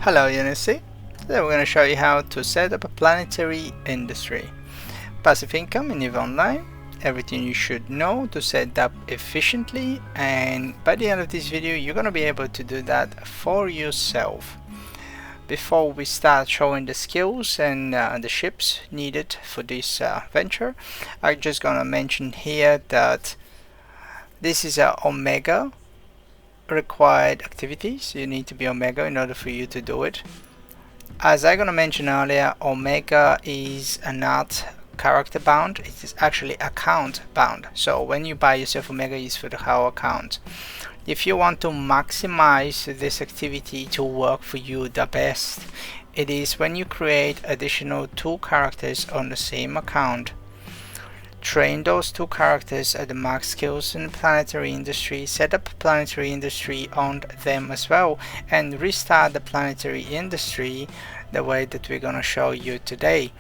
Hello Unity. Today we're going to show you how to set up a planetary industry. Passive income in EVE Online, everything you should know to set up efficiently, and by the end of this video you're going to be able to do that for yourself. Before we start showing the skills and the ships needed for this venture, I'm just going to mention here that this is a Omega required activities. You need to be Omega in order for you to do it. As I'm gonna mention earlier, Omega is not character bound, it is actually account bound. So when you buy yourself Omega, it's for the whole account. If you want to maximize this activity to work for you the best, it is when you create additional 2 characters on the same account. Train those 2 characters at the max skills in the planetary industry, set up a planetary industry on them as well, and restart the planetary industry the way that we're gonna show you today.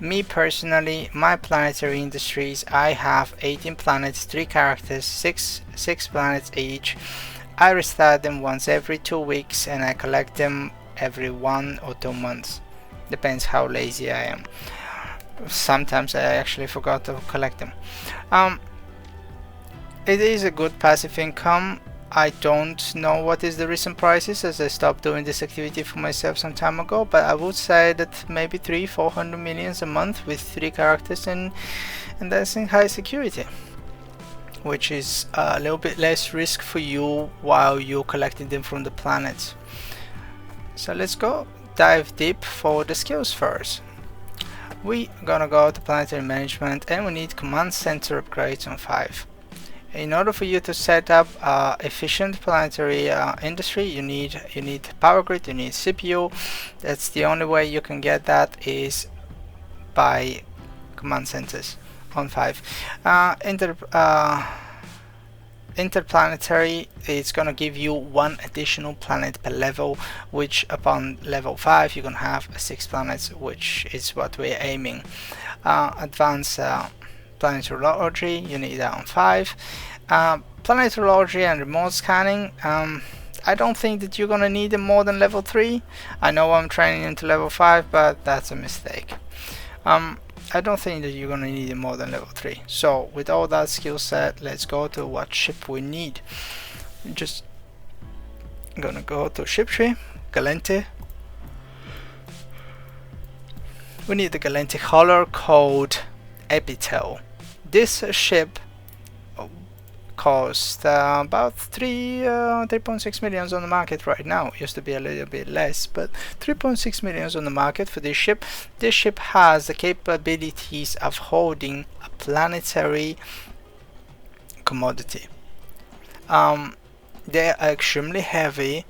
Me personally, my planetary industries, I have 18 planets, 3 characters, 6 planets each. I restart them once every 2 weeks and I collect them every 1 or 2 months. Depends how lazy I am. Sometimes I actually forgot to collect them. It is a good passive income. I don't know what is the recent prices as I stopped doing this activity for myself some time ago, but I would say that maybe 300-400 millions a month with 3 characters, and that's in high security, which is a little bit less risk for you while you're collecting them from the planets. So let's go dive deep for the skills first. We're gonna go to planetary management and we need command center upgrades on 5. In order for you to set up efficient planetary industry, you need power grid, you need CPU. That's the only way you can get that is by command centers on 5. Interplanetary, it's gonna give you 1 additional planet per level, which upon level 5 you're gonna have 6 planets, which is what we're aiming. Advanced planetology, you need that on 5. Planetology and remote scanning, I don't think that you're gonna need them more than level 3. I know I'm training into level 5, but that's a mistake. I don't think that you're gonna need it more than level 3. So with all that skill set, let's go to what ship we need. Just gonna go to ship tree, Galente. We need the Galente color code Epitel. This ship cost about 3.6 millions on the market right now. It used to be a little bit less, but 3.6 millions on the market for this ship. This ship has the capabilities of holding a planetary commodity. They are extremely heavy.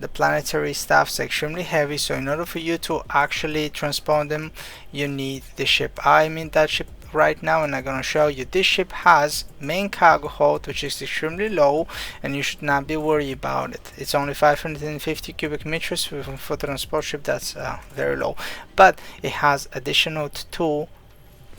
The planetary stuff's extremely heavy, so in order for you to actually transport them, you need the ship. I'm in that ship right now and I'm gonna show you. This ship has main cargo hold, which is extremely low, and you should not be worried about it. It's only 550 cubic meters for transport ship. That's very low, but it has additional 2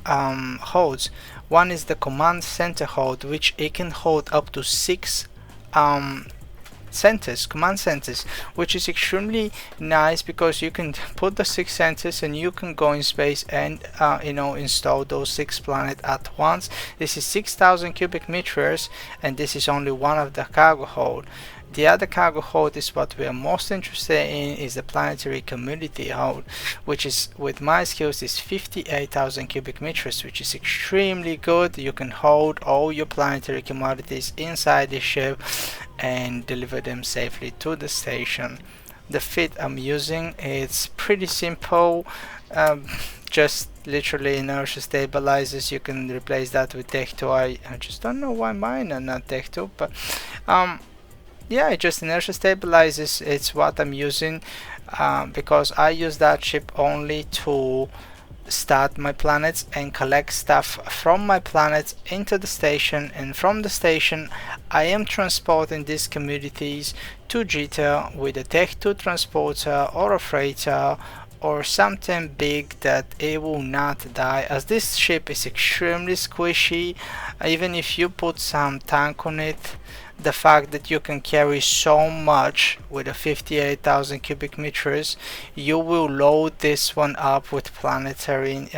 holds. One is the command center hold, which it can hold up to 6 command centers, which is extremely nice because you can put the 6 centers and you can go in space and install those 6 planets at once. This is 6,000 cubic meters, and this is only one of the cargo hold. The other cargo hold is what we are most interested in, is the planetary community hold, which is with my skills is 58,000 cubic meters, which is extremely good. You can hold all your planetary commodities inside the ship and deliver them safely to the station. The fit I'm using, it's pretty simple, just literally inertia stabilizers. You can replace that with Tech 2. I just don't know why mine are not Tech 2, but yeah, it just inertia stabilizes. It's what I'm using because I use that ship only to start my planets and collect stuff from my planets into the station, and from the station I am transporting these commodities to Jita with a Tech 2 transporter or a freighter or something big that it will not die, as this ship is extremely squishy. Even if you put some tank on it, the fact that you can carry so much with a 58,000 cubic meters, you will load this one up with planetary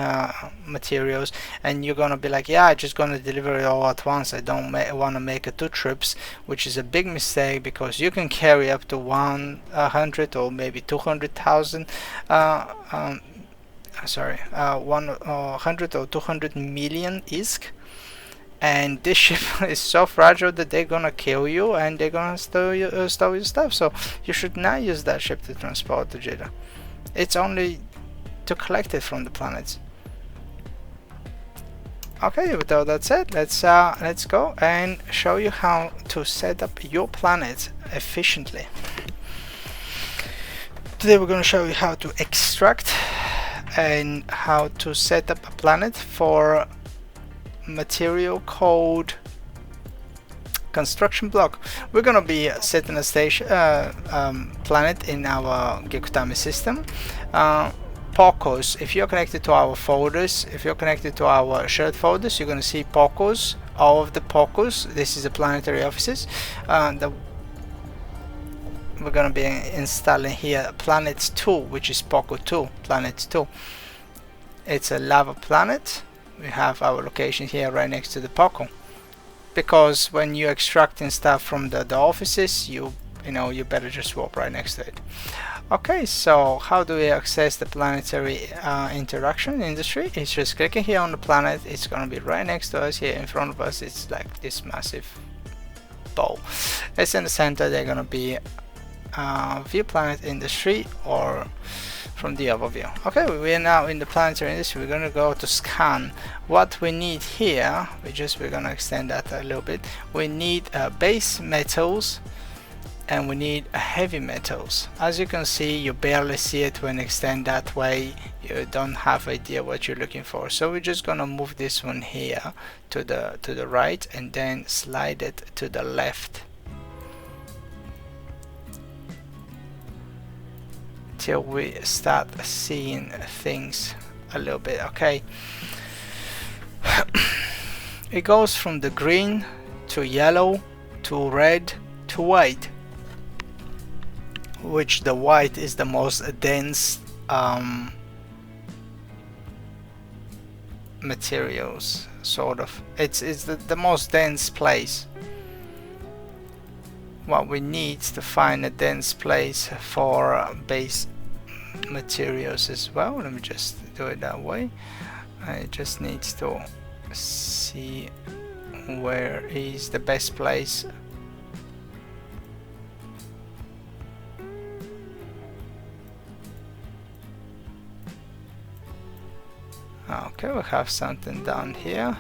materials, and you're gonna be like, yeah, I'm just gonna deliver it all at once. I don't want to make two trips, which is a big mistake, because you can carry up to 100 or maybe 200,000 100 or 200 million ISK, and this ship is so fragile that they're gonna kill you and they're gonna steal your stuff. So you should not use that ship to transport the Jita. It's only to collect it from the planets. Okay, with all that said, let's go and show you how to set up your planet efficiently. Today we're going to show you how to extract and how to set up a planet for material called construction block. We're going to be setting a station planet in our Gekutami system. Pocos, if you're connected to our folders, if you're connected to our shared folders, you're going to see Pocos, all of the Pocos. This is the planetary offices. We're going to be installing here Planet 2, which is Poco 2, Planet 2. It's a lava planet. We have our location here right next to the Poco, because when you're extracting stuff from the offices, you better just walk right next to it. Okay, so how do we access the planetary interaction industry? It's just clicking here on the planet. It's going to be right next to us here in front of us. It's like this massive ball. It's in the center. They're going to be view planet industry, or from the overview. Okay, we're now in the planetary industry. We're going to go to scan. What we need here, we're going to extend that a little bit. We need base metals and we need heavy metals. As you can see, you barely see it when extend that way. You don't have idea what you're looking for. So we're just gonna move this one here to the right and then slide it to the left till we start seeing things a little bit. Okay, it goes from the green to yellow to red to white, which the white is the most dense materials, sort of. It's the most dense place. What we need to find a dense place for base materials as well. Let me just do it that way. I just need to see where is the best place. Okay, we have something down here.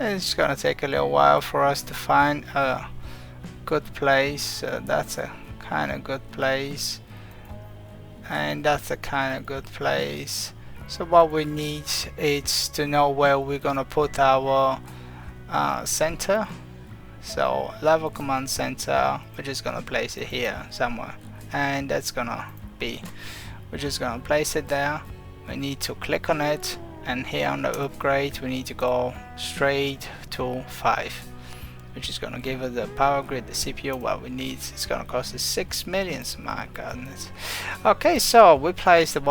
It's gonna take a little while for us to find a good place. That's a kind of good place, and that's a kind of good place. So what we need is to know where we're gonna put our center. So level command center, we're just gonna place it here somewhere, and that's gonna be, we're just gonna place it there. We need to click on it, and here on the upgrade we need to go straight to 5, which is gonna give us the power grid, the CPU. What we need, it's gonna cost us 6 million. My goodness. Okay, so we place the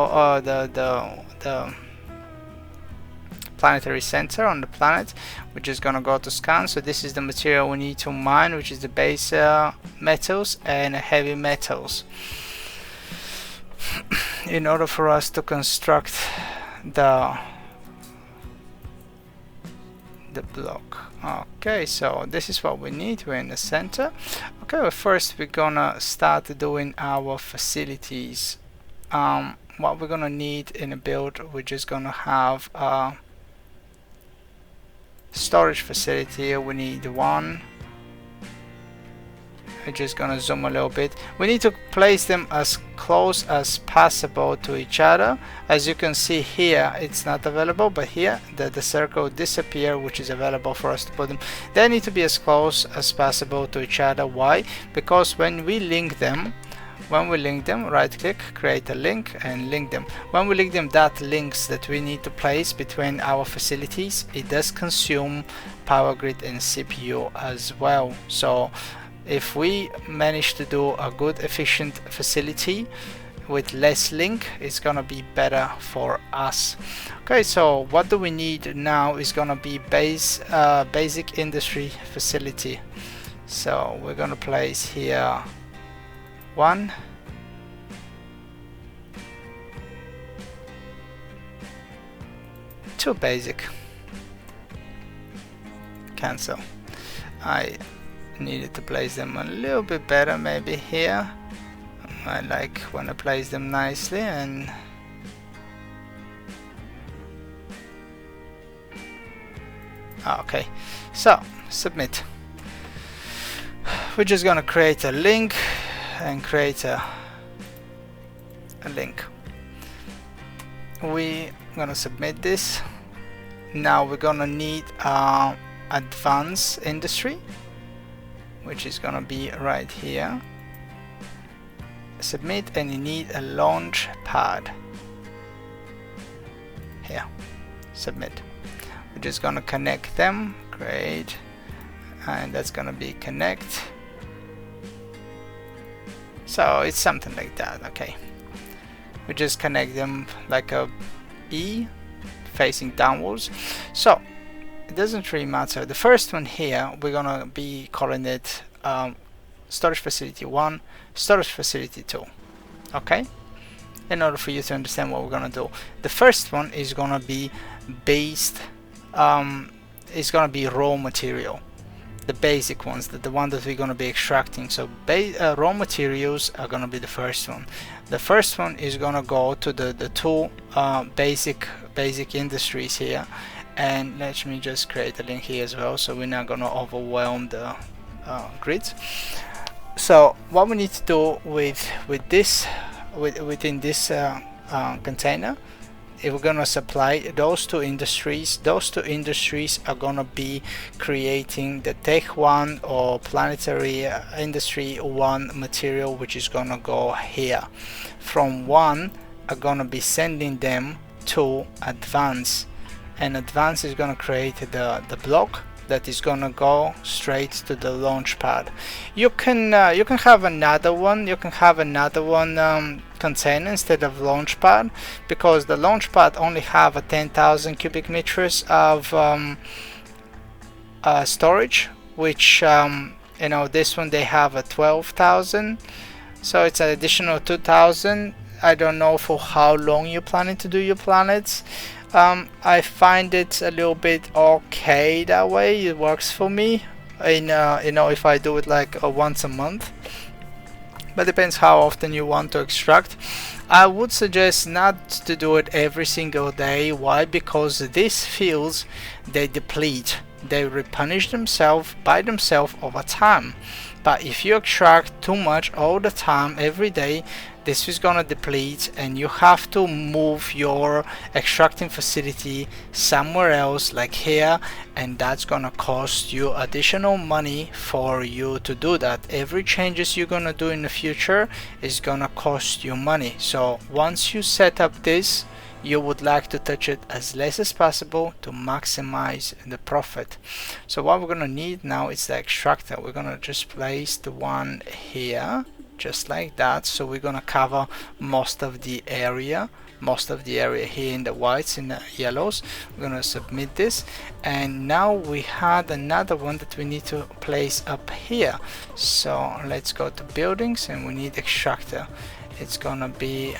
planetary center on the planet. We're just gonna go to scan. So this is the material we need to mine, which is the base metals and heavy metals, in order for us to construct the block. Okay, so this is what we need. We're in the center. Okay, well, first we're gonna start doing our facilities. What we're gonna need in a build, we're just gonna have a storage facility. We need 1, We're just gonna zoom a little bit. We need to place them as close as possible to each other. As you can see here, it's not available, but here the circle disappear, which is available for us to put them. They need to be as close as possible to each other. Why? Because when we link them, right click, create a link, and link them. When we link them, that links that we need to place between our facilities, it does consume power grid and CPU as well. So if we manage to do a good efficient facility with less link, it's gonna be better for us. Okay, so what do we need now is gonna be basic industry facility. So we're gonna place here 1, 2 basic, cancel. I needed to place them a little bit better, maybe here. I like when I place them nicely, and okay, so submit. We're just gonna create a link and create a link. We're gonna submit this. Now we're gonna need advanced industry, which is gonna be right here. Submit, and you need a launch pad here. Submit. We're just gonna connect them. Great, and that's gonna be connect. So it's something like that. Okay, we just connect them like a E facing downwards. So it doesn't really matter. The first one here, we're gonna be calling it storage facility 1, storage facility 2. Okay, in order for you to understand what we're gonna do, the first one is gonna be based is gonna be raw material, the basic ones, the one that we're gonna be extracting. So raw materials are gonna be the first one. The first one is gonna go to the 2 basic industries here. And let me just create a link here as well, so we're not gonna overwhelm the grids. So what we need to do within this container, if we're gonna supply those 2 industries, those 2 industries are gonna be creating the Tech 1 or Planetary Industry 1 material, which is gonna go here. From 1 are gonna be sending them to Advanced, and Advanced is gonna create the block that is gonna go straight to the launch pad. You can have another one. You can have another one container instead of launch pad, because the launch pad only have a 10,000 cubic meters of storage, which you know, this one they have a 12,000, so it's an additional 2,000. I don't know for how long you're planning to do your planets. I find it a little bit okay that way. It works for me. You know, if I do it like once a month, but depends how often you want to extract. I would suggest not to do it every single day. Why? Because these fields, they deplete, they replenish themselves by themselves over time. But if you extract too much all the time, every day, this is gonna deplete, and you have to move your extracting facility somewhere else, like here, and that's gonna cost you additional money for you to do that. Every changes you're gonna do in the future is gonna cost you money. So once you set up this, you would like to touch it as less as possible to maximize the profit. So what we're gonna need now is the extractor. We're gonna just place the one here, just like that. So we're gonna cover most of the area here in the whites, in the yellows. We're gonna submit this, and now we had another one that we need to place up here. So let's go to buildings, and we need extractor. It's gonna be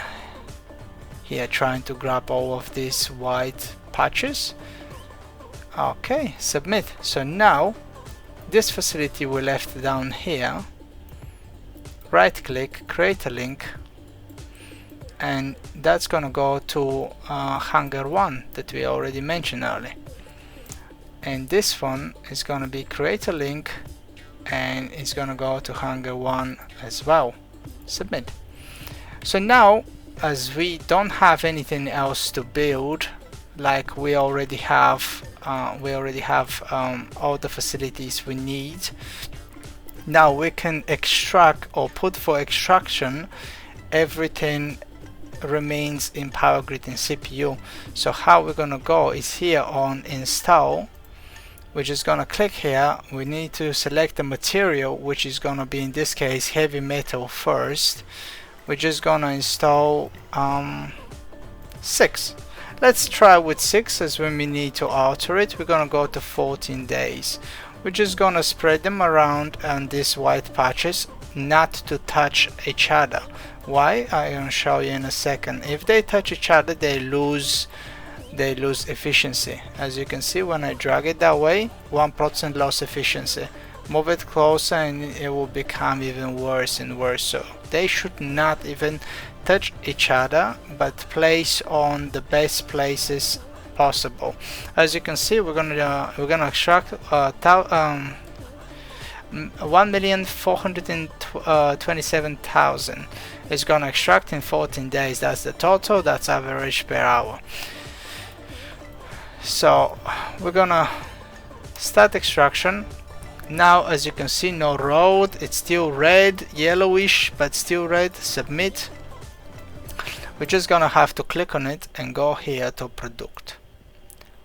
here, trying to grab all of these white patches. Okay, submit. So now this facility we left down here, right click, create a link, and that's gonna go to hangar 1 that we already mentioned earlier. And this one is gonna be create a link, and it's gonna go to hangar 1 as well. Submit. So now, as we don't have anything else to build, like we already have all the facilities we need, now we can extract or put for extraction everything remains in power grid and CPU. So how we're gonna go is here on install. We're just gonna click here. We need to select the material, which is gonna be in this case heavy metal first. We're just gonna install 6. Let's try with 6, as when we need to alter it we're gonna go to 14 days. We're just gonna spread them around on these white patches, not to touch each other. Why? I'm gonna show you in a second. If they touch each other, they lose efficiency. As you can see, when I drag it that way, 1% loss efficiency. Move it closer and it will become even worse and worse. So they should not even touch each other, but place on the best places possible. As you can see, we're gonna extract 1,427,000. It's gonna extract in 14 days. That's the total. That's average per hour. So we're gonna start extraction. Now, as you can see, no road. It's still red, yellowish, but still red. Submit. We're just gonna have to click on it and go here to product.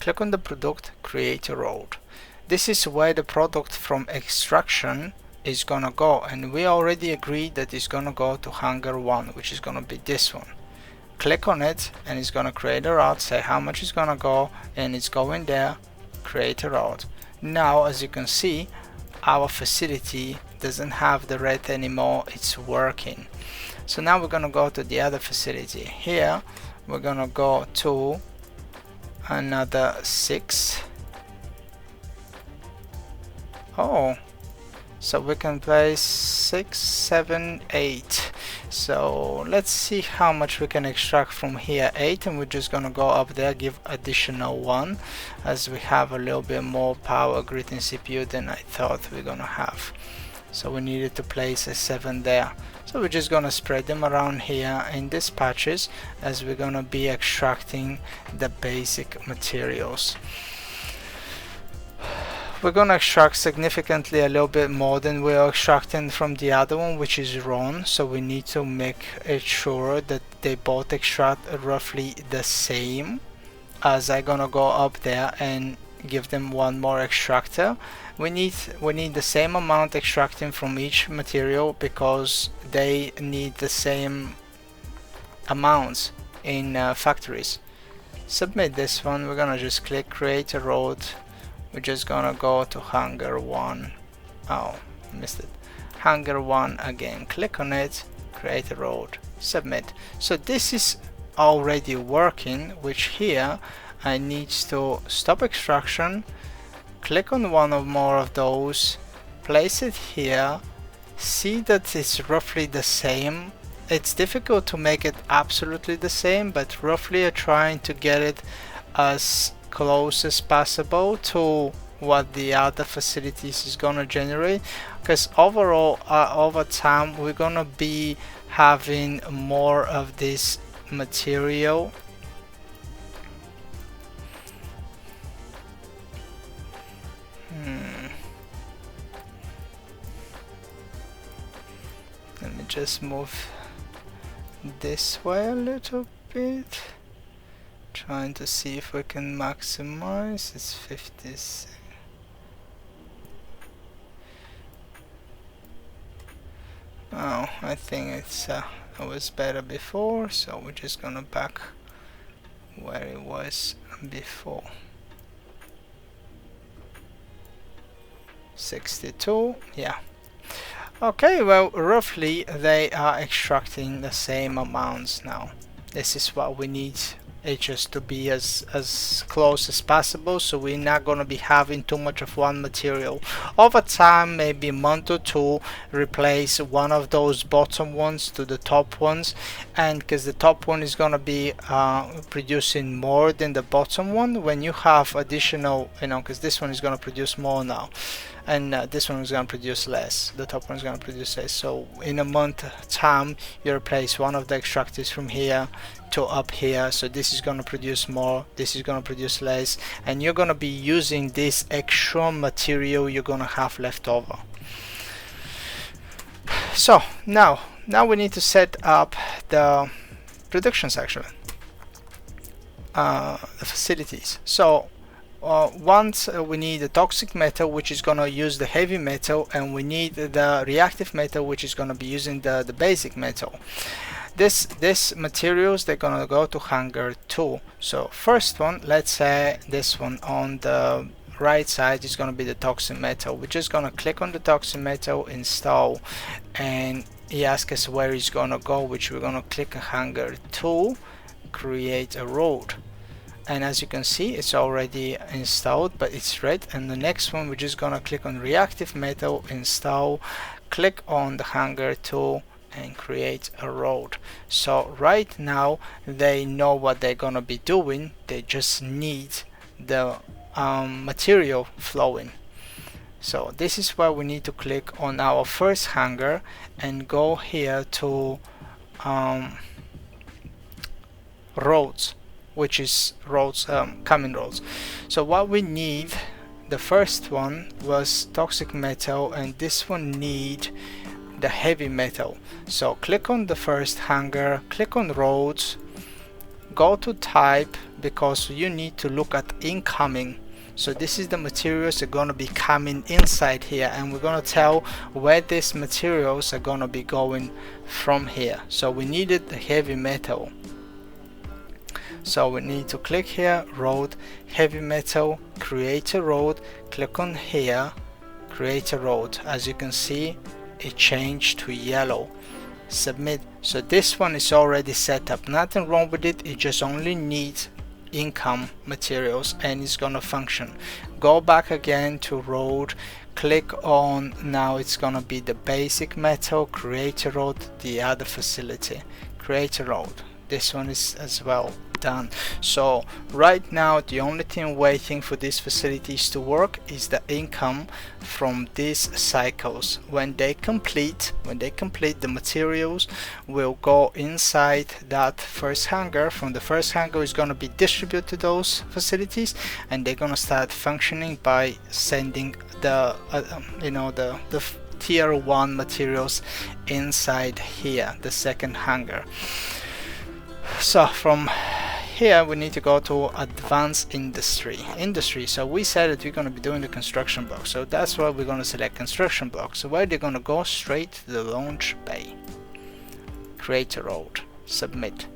Click on the product, create a road. This is where the product from extraction is gonna go, and we already agreed that it's gonna go to hangar 1, which is gonna be this one. Click on it and it's gonna create a route, say how much it's gonna go, and it's going there. Create a route. Now, as you can see, our facility doesn't have the red anymore. It's working. So now we're gonna go to the other facility. Here we're gonna go to another 6. Oh, so we can place 6, 7, 8. So let's see how much we can extract from here. 8, and we're just gonna go up there, give additional 1, as we have a little bit more power grid and CPU than I thought we're gonna have. So we needed to place a 7 there. So we're just gonna spread them around here in these patches, as we're gonna be extracting the basic materials. We're gonna extract significantly a little bit more than we're extracting from the other one, which is RON. So we need to make it sure that they both extract roughly the same, as I'm gonna go up there and give them one more extractor. We need the same amount extracting from each material, because they need the same amounts in factories. Submit this one. We're gonna just click create a road. We're just gonna go to hangar 1. Oh, missed it. Hangar 1 again. Click on it, create a road, submit. So this is already working, which here I need to stop extraction, click on one or more of those, place it here, see that it's roughly the same. It's difficult to make it absolutely the same, but roughly I'm trying to get it as close as possible to what the other facilities is gonna generate, because overall over time we're gonna be having more of this material. Let me just move this way a little bit, trying to see if we can maximize. It's 56. Oh, I think it was better before, so we're just gonna back where it was before. 62, yeah. Okay, well, roughly they are extracting the same amounts now. This is what we need it just to be as close as possible, so we're not going to be having too much of one material. Over time, maybe a month or two, replace one of those bottom ones to the top ones, and because the top one is going to be producing more than the bottom one, when you have additional, because this one is going to produce more now. and this one is going to produce less. The top one is going to produce less. So in a month time, you replace one of the extractors from here to up here. So this is going to produce more, this is going to produce less, and you're going to be using this extra material you're going to have left over. So now we need to set up the production section, the facilities. So once we need the toxic metal, which is going to use the heavy metal, and we need the reactive metal, which is going to be using the basic metal. This materials, they're going to go to hangar 2. So first one, let's say this one on the right side is going to be the toxic metal. We're just going to click on the toxic metal, install, and he asks us where it's going to go, which we're going to click on hangar 2, create a road. And as you can see, it's already installed, but it's red. And the next one, we're just gonna click on reactive metal, install, click on the hangar 2, and create a road. So right now they know what they're gonna be doing. They just need the material flowing. So this is where we need to click on our first hangar and go here to roads, which is roads, common roads. So what we need, the first one was toxic metal, and this one need the heavy metal. So click on the first hangar, click on roads, go to type, because you need to look at incoming. So this is the materials that are going to be coming inside here, and we're going to tell where these materials are going to be going from here. So we needed the heavy metal. So we need to click here, road, heavy metal, create a road, click on here, create a road. As you can see, it changed to yellow. Submit. So this one is already set up, nothing wrong with it, it just only needs income materials and it's gonna function. Go back again to road, click on, now it's gonna be the basic metal, create a road, the other facility, create a road. This one is as well done. So right now the only thing waiting for these facilities to work is the income from these cycles. When they complete, the materials will go inside that first hangar. From the first hangar is going to be distributed to those facilities, and they're going to start functioning by sending the the tier 1 materials inside here, the second hangar. So from here we need to go to advanced industry. So we said that we're going to be doing the construction block, so that's why we're going to select construction block. So where they're going to go straight to the launch bay, create a road, submit.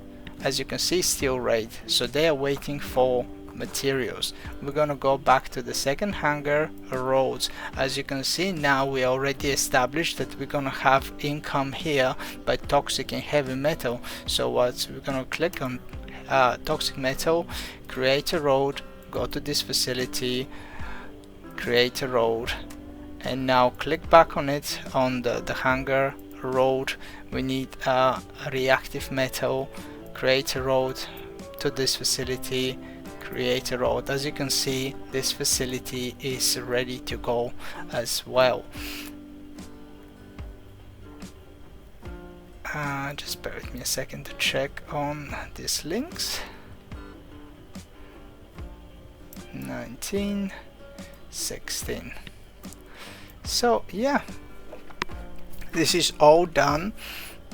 As you can see, still red, so they are waiting for materials. We're going to go back to the second hangar, roads. As you can see, now we already established that we're going to have income here by toxic and heavy metal. So what we're going to click on toxic metal, create a road, go to this facility, create a road, and now click back on it on the hangar road. We need a reactive metal, create a road to this facility, create a road. As you can see, this facility is ready to go as well. Just bear with me a second to check on these links. 19, 16. So yeah, this is all done.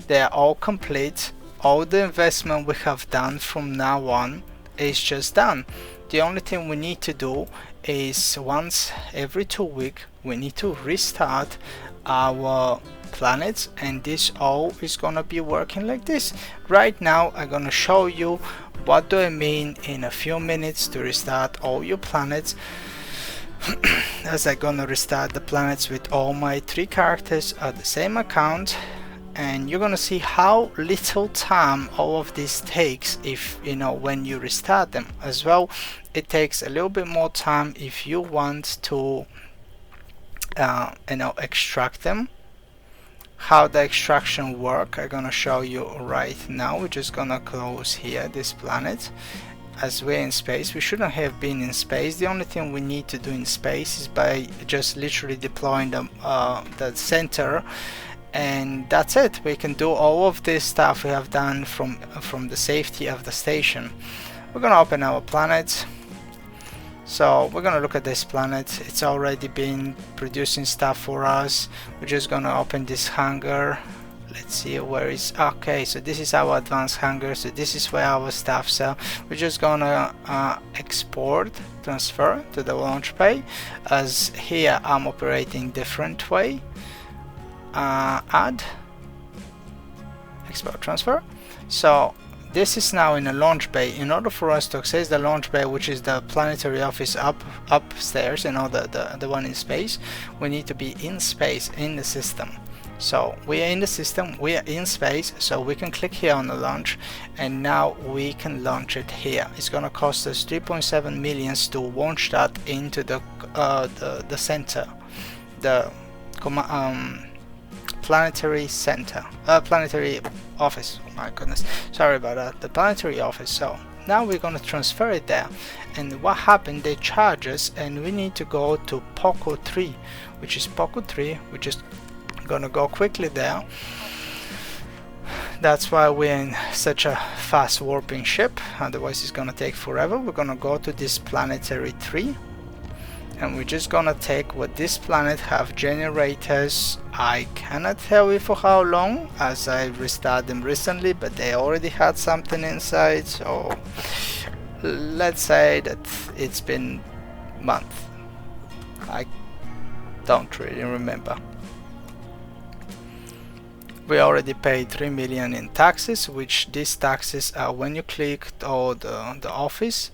They are all complete. All the investment we have done from now on is just done. The only thing we need to do is once every 2 weeks we need to restart our planets, and this all is gonna be working like this. Right now I'm gonna show you what do I mean in a few minutes to restart all your planets. As I'm gonna restart the planets with all my 3 characters at the same account, and you're gonna see how little time all of this takes if when you restart them. As well, it takes a little bit more time if you want to extract them. How the extraction work, I'm gonna show you right now. We're just gonna close here this planet, as we're in space. We shouldn't have been in space. The only thing we need to do in space is by just literally deploying the center, and that's it. We can do all of this stuff we have done from the safety of the station. We're gonna open our planet. So we're gonna look at this planet. It's already been producing stuff for us. We're just gonna open this hangar. Let's see where it's okay. So this is our advanced hangar. So this is where our stuff. So we're just gonna export, transfer to the launch bay. As here I'm operating different way. Add, export, transfer. So this is now in a launch bay. In order for us to access the launch bay, which is the planetary office upstairs, you know, the one in space, we need to be in space in the system. So we are in the system, we are in space, so we can click here on the launch, and now we can launch it here. It's gonna cost us 3.7 million to launch that into the center, the planetary center, planetary office. Oh my goodness, sorry about that, the planetary office. So now we're going to transfer it there, and what happened, they charge us, and we need to go to POCO 3, which is POCO 3. We're just going to go quickly there. That's why we're in such a fast warping ship, otherwise it's going to take forever. We're going to go to this planetary 3, and we're just gonna take what this planet have generators. I cannot tell you for how long, as I restarted them recently, but they already had something inside, so let's say that it's been a month. I don't really remember. We already paid 3 million in taxes, which these taxes are when you click all the office,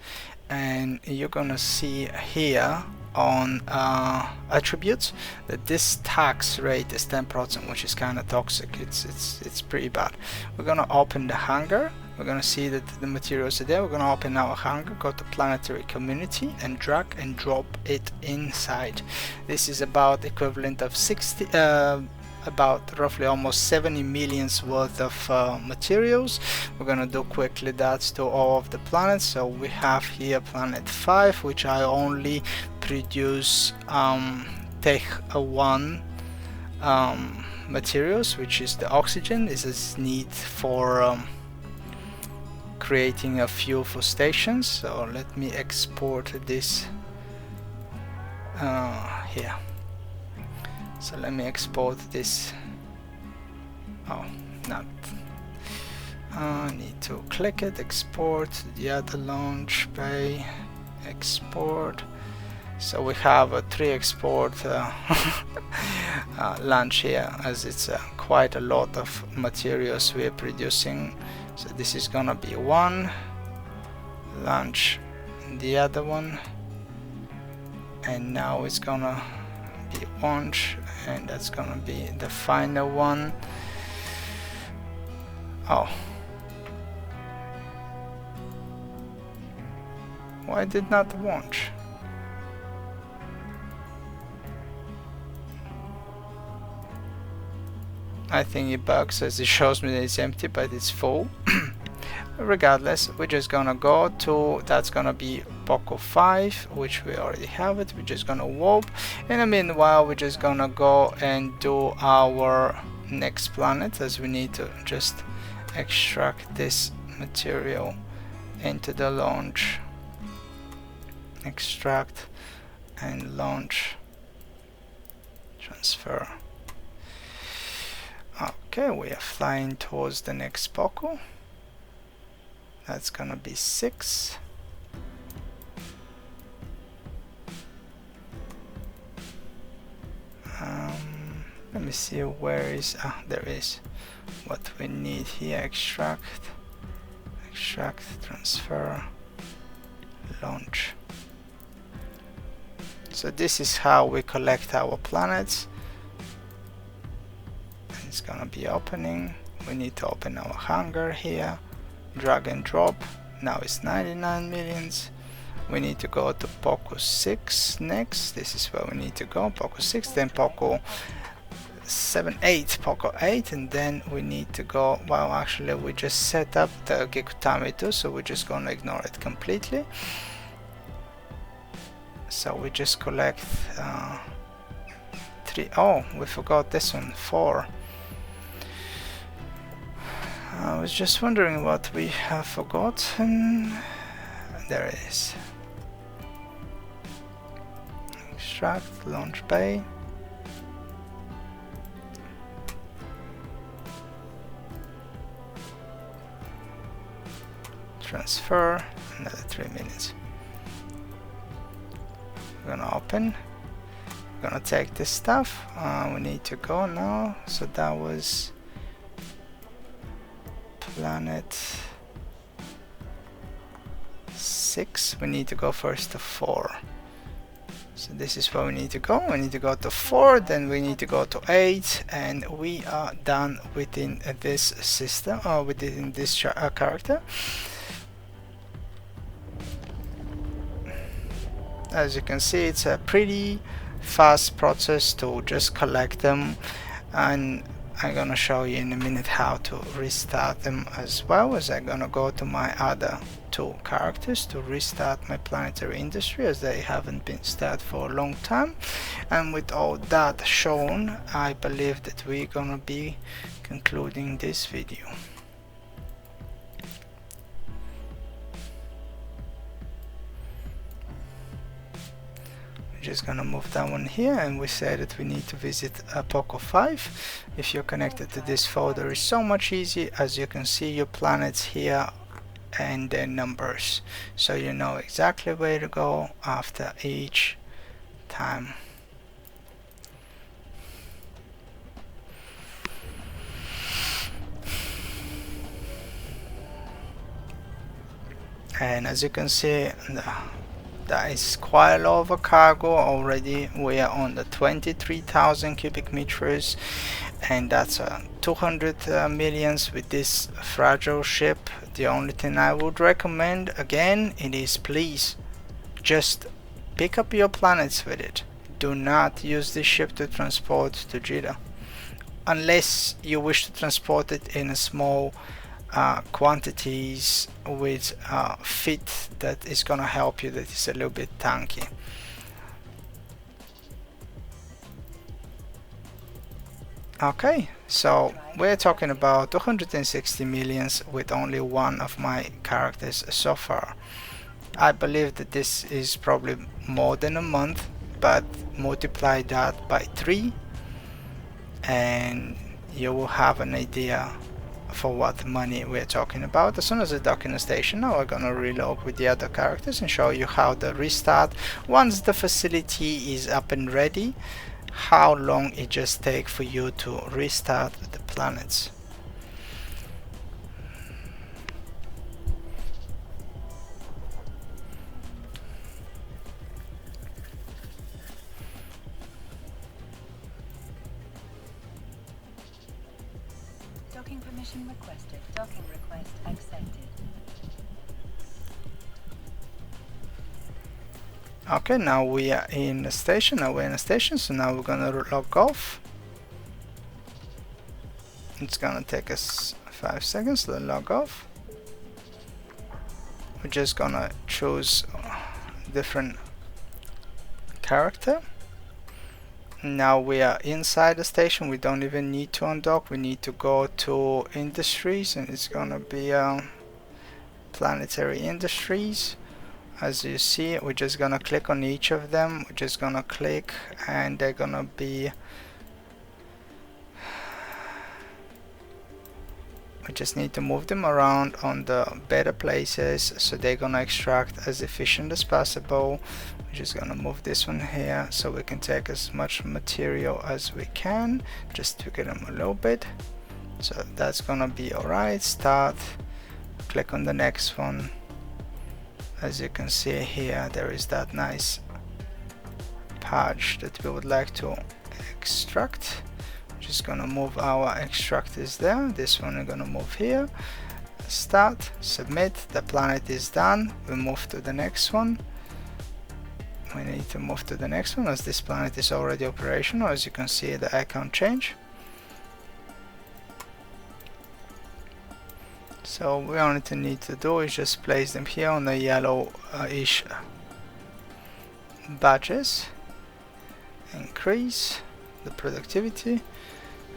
and you're gonna see here on attributes that this tax rate is 10%, which is kind of toxic. It's pretty bad. We're gonna open the hangar. We're gonna see that the materials are there. We're gonna open our hangar, go to planetary community, and drag and drop it inside. This is about equivalent of 60 about roughly almost 70 millions worth of materials. We're gonna do quickly that to all of the planets. So we have here planet 5, which I only produce Tech 1 materials, which is the oxygen. This is need for creating a fuel for stations. So let me export this here. So let me export this. Oh, not. I need to click it, export the other launch bay, export. So we have a 3 export launch here, as it's quite a lot of materials we're producing. So this is gonna be one launch, the other one, and now it's gonna be launch, and that's gonna be the final one. Oh, why did not launch? I think it bugs as it shows me that it's empty, but it's full. Regardless, we're just gonna go to, that's gonna be POCO 5, which we already have it. We're just gonna warp. In the meanwhile, we're just gonna go and do our next planet, as we need to just extract this material into the launch. Extract and launch, transfer. Okay, we are flying towards the next POCO. That's gonna be 6. Let me see where is, there is what we need here. Extract, transfer, launch. So this is how we collect our planets. It's gonna be opening. We need to open our hangar here, drag and drop. Now it's 99 millions. We need to go to POCO 6 next. This is where we need to go, POCO 6, then POCO Poco 8, and then we need to go, well, actually we just set up the Gekutami too, so we're just gonna ignore it completely. So we just collect 3. Oh, we forgot this one, 4. I was just wondering what we have forgotten. There it is. Extract, launch bay. Transfer, another 3 minutes. We're gonna open. We're gonna take this stuff. We need to go now. So that was planet 6. We need to go first to 4. So this is where we need to go. We need to go to 4, then we need to go to 8, and we are done within this system, or within this character. As you can see, it's a pretty fast process to just collect them, and I'm gonna show you in a minute how to restart them, as well as I'm gonna go to my other 2 characters to restart my planetary industry, as they haven't been started for a long time. And with all that shown, I believe that we're gonna be concluding this video. Just gonna move that one here, and we say that we need to visit Poco 5. If you're connected to this folder, it's so much easy, as you can see your planets here and their numbers, so you know exactly where to go after each time. And as you can see, that is quite a lot of a cargo already. We are on the 23,000 cubic meters, and that's 200 millions with this fragile ship. The only thing I would recommend, again, it is please just pick up your planets with it. Do not use this ship to transport to Jeddah, unless you wish to transport it in a small quantities with fit that is gonna help you, that is a little bit tanky. Okay, so we're talking about 260 millions with only one of my characters so far. I believe that this is probably more than a month, but multiply that by 3 and you will have an idea for what money we're talking about. As soon as I dock in the station, now we're gonna relog with the other characters and show you how the restart, once the facility is up and ready, how long it just takes for you to restart the planets. Docking permission requested. Docking request accepted. Okay, now we are in the station. So now we're gonna log off. It's gonna take us 5 seconds to log off. We're just gonna choose a different character. Now we are inside the station. We don't even need to undock. We need to go to industries, and it's gonna be planetary industries. As you see, we're just gonna click on each of them. We're just gonna click, and they're gonna be, we just need to move them around on the better places, so they're gonna extract as efficient as possible. We're just gonna move this one here so we can take as much material as we can, just tweak them a little bit. So that's gonna be alright. Start, click on the next one. As you can see here, there is that nice patch that we would like to extract. Just gonna move our extractors there. This one we're gonna move here. Start, submit. The planet is done. We move to the next one. we need to move to the next one, as this planet is already operational. As you can see, the icon change. So we only need to do is just place them here on the yellow-ish badges. Increase the productivity,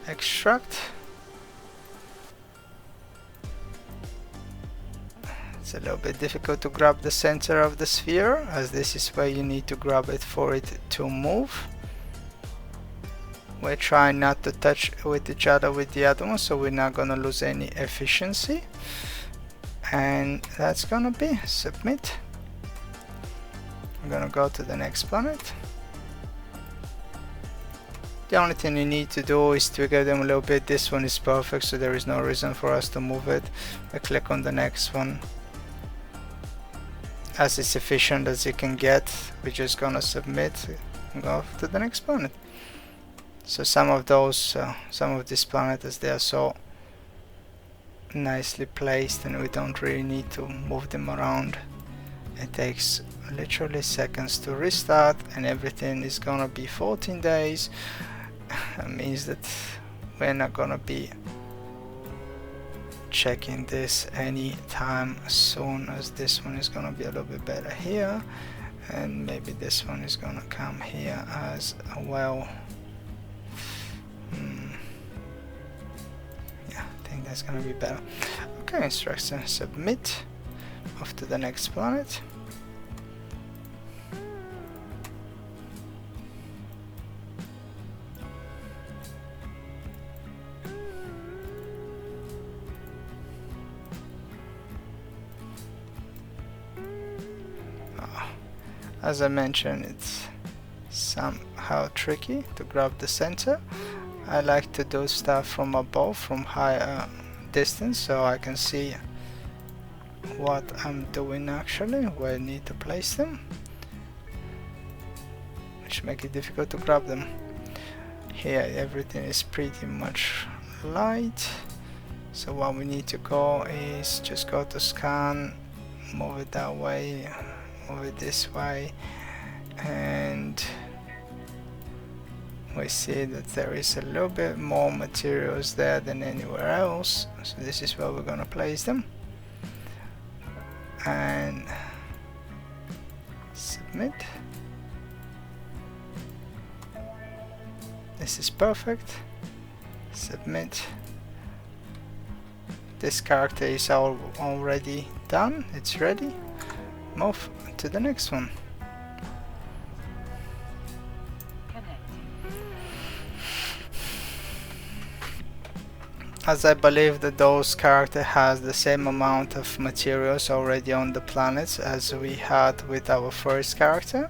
extract. It's a little bit difficult to grab the center of the sphere, as this is where you need to grab it for it to move. We're trying not to touch with each other with the other one, so we're not gonna lose any efficiency. And that's gonna be submit. I'm gonna go to the next planet. The only thing you need to do is trigger them a little bit. This one is perfect, so there is no reason for us to move it. I click on the next one. As it's efficient as you can get, we're just gonna submit and go to the next planet. So some of these planets, they are so nicely placed, and we don't really need to move them around. It takes literally seconds to restart, and everything is gonna be 14 days. That means that we're not gonna be checking this anytime soon, as this one is gonna be a little bit better here, and maybe this one is gonna come here as well. Yeah, I think that's gonna be better. Okay, instruction submit. Off to the next planet. As I mentioned, it's somehow tricky to grab the center. I like to do stuff from above, from higher distance, so I can see what I'm doing actually, where I need to place them, which make it difficult to grab them. Here everything is pretty much light, so what we need to go is just go to scan, move it that way, move it this way, and we see that there is a little bit more materials there than anywhere else, so this is where we're gonna place them. And submit. This is perfect. Submit. This character is already done, it's ready. Move to the next one. As I believe that those character has the same amount of materials already on the planets as we had with our first character,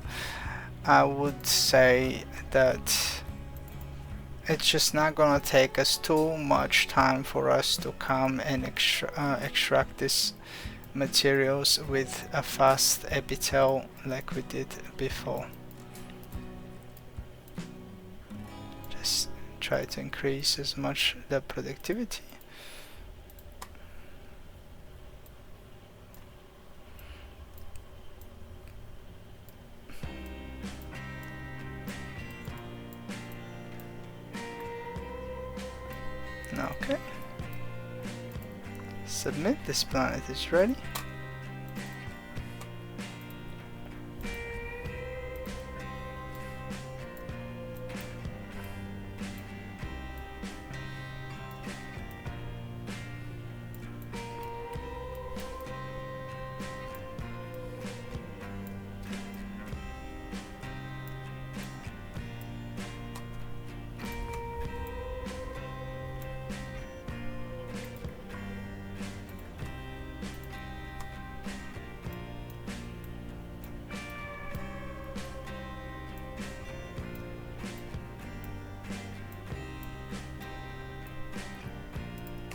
I would say that it's just not gonna take us too much time for us to come and extract these materials with a fast epithel like we did before. Just try to increase as much the productivity. Okay. Submit. This planet is ready.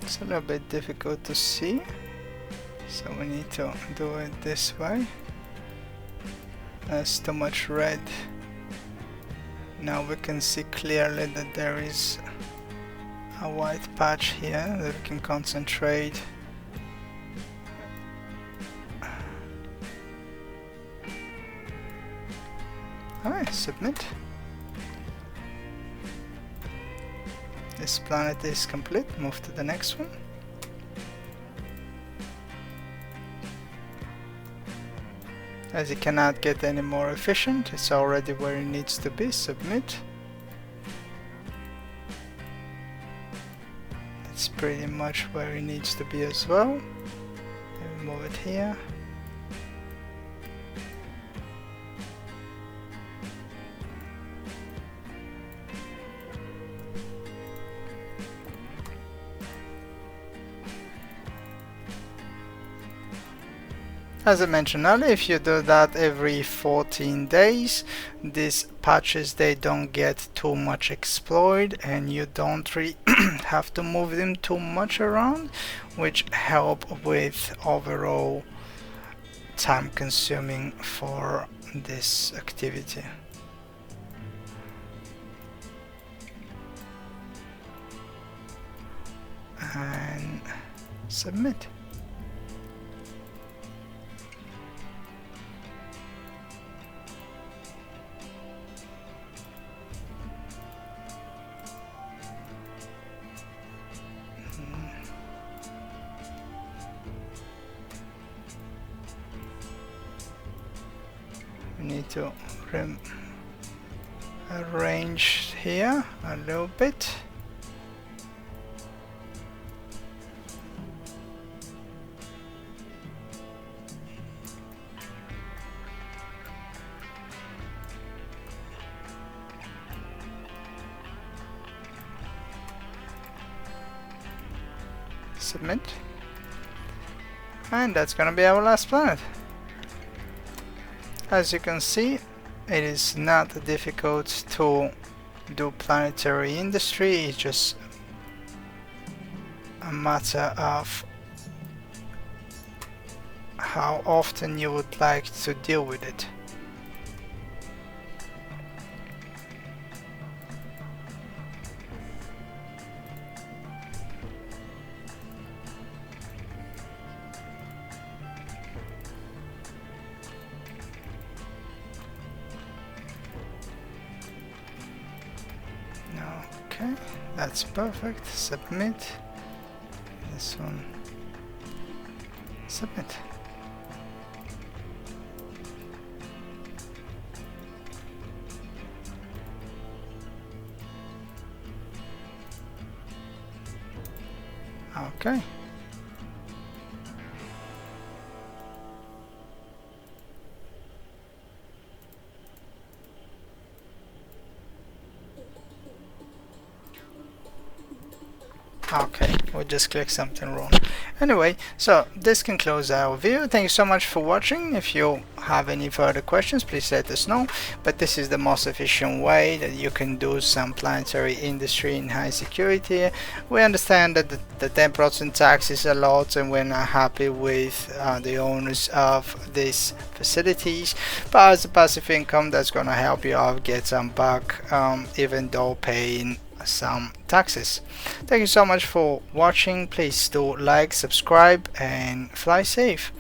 It's a little bit difficult to see, so we need to do it this way. There's too much red. Now we can see clearly that there is a white patch here that we can concentrate. Alright, submit. This planet is complete. Move to the next one. As it cannot get any more efficient, it's already where it needs to be. Submit. It's pretty much where it needs to be as well. Move it here. As I mentioned earlier, if you do that every 14 days, these patches, they don't get too much explored and you don't really have to move them too much around, which help with overall time consuming for this activity. And submit. We need to arrange here a little bit. Submit. And that's gonna be our last planet. As you can see, it is not difficult to do planetary industry. It's just a matter of how often you would like to deal with it. Okay, that's perfect. Submit. This one. Submit. Okay. Okay, we just clicked something wrong. Anyway, so this concludes our video. Thank you so much for watching. If you have any further questions, please let us know. But this is the most efficient way that you can do some planetary industry in high security. We understand that the 10% tax is a lot and we're not happy with the owners of these facilities, but as a passive income, that's going to help you out get some back, even though paying some taxes. Thank you so much for watching. Please do like, subscribe, and fly safe.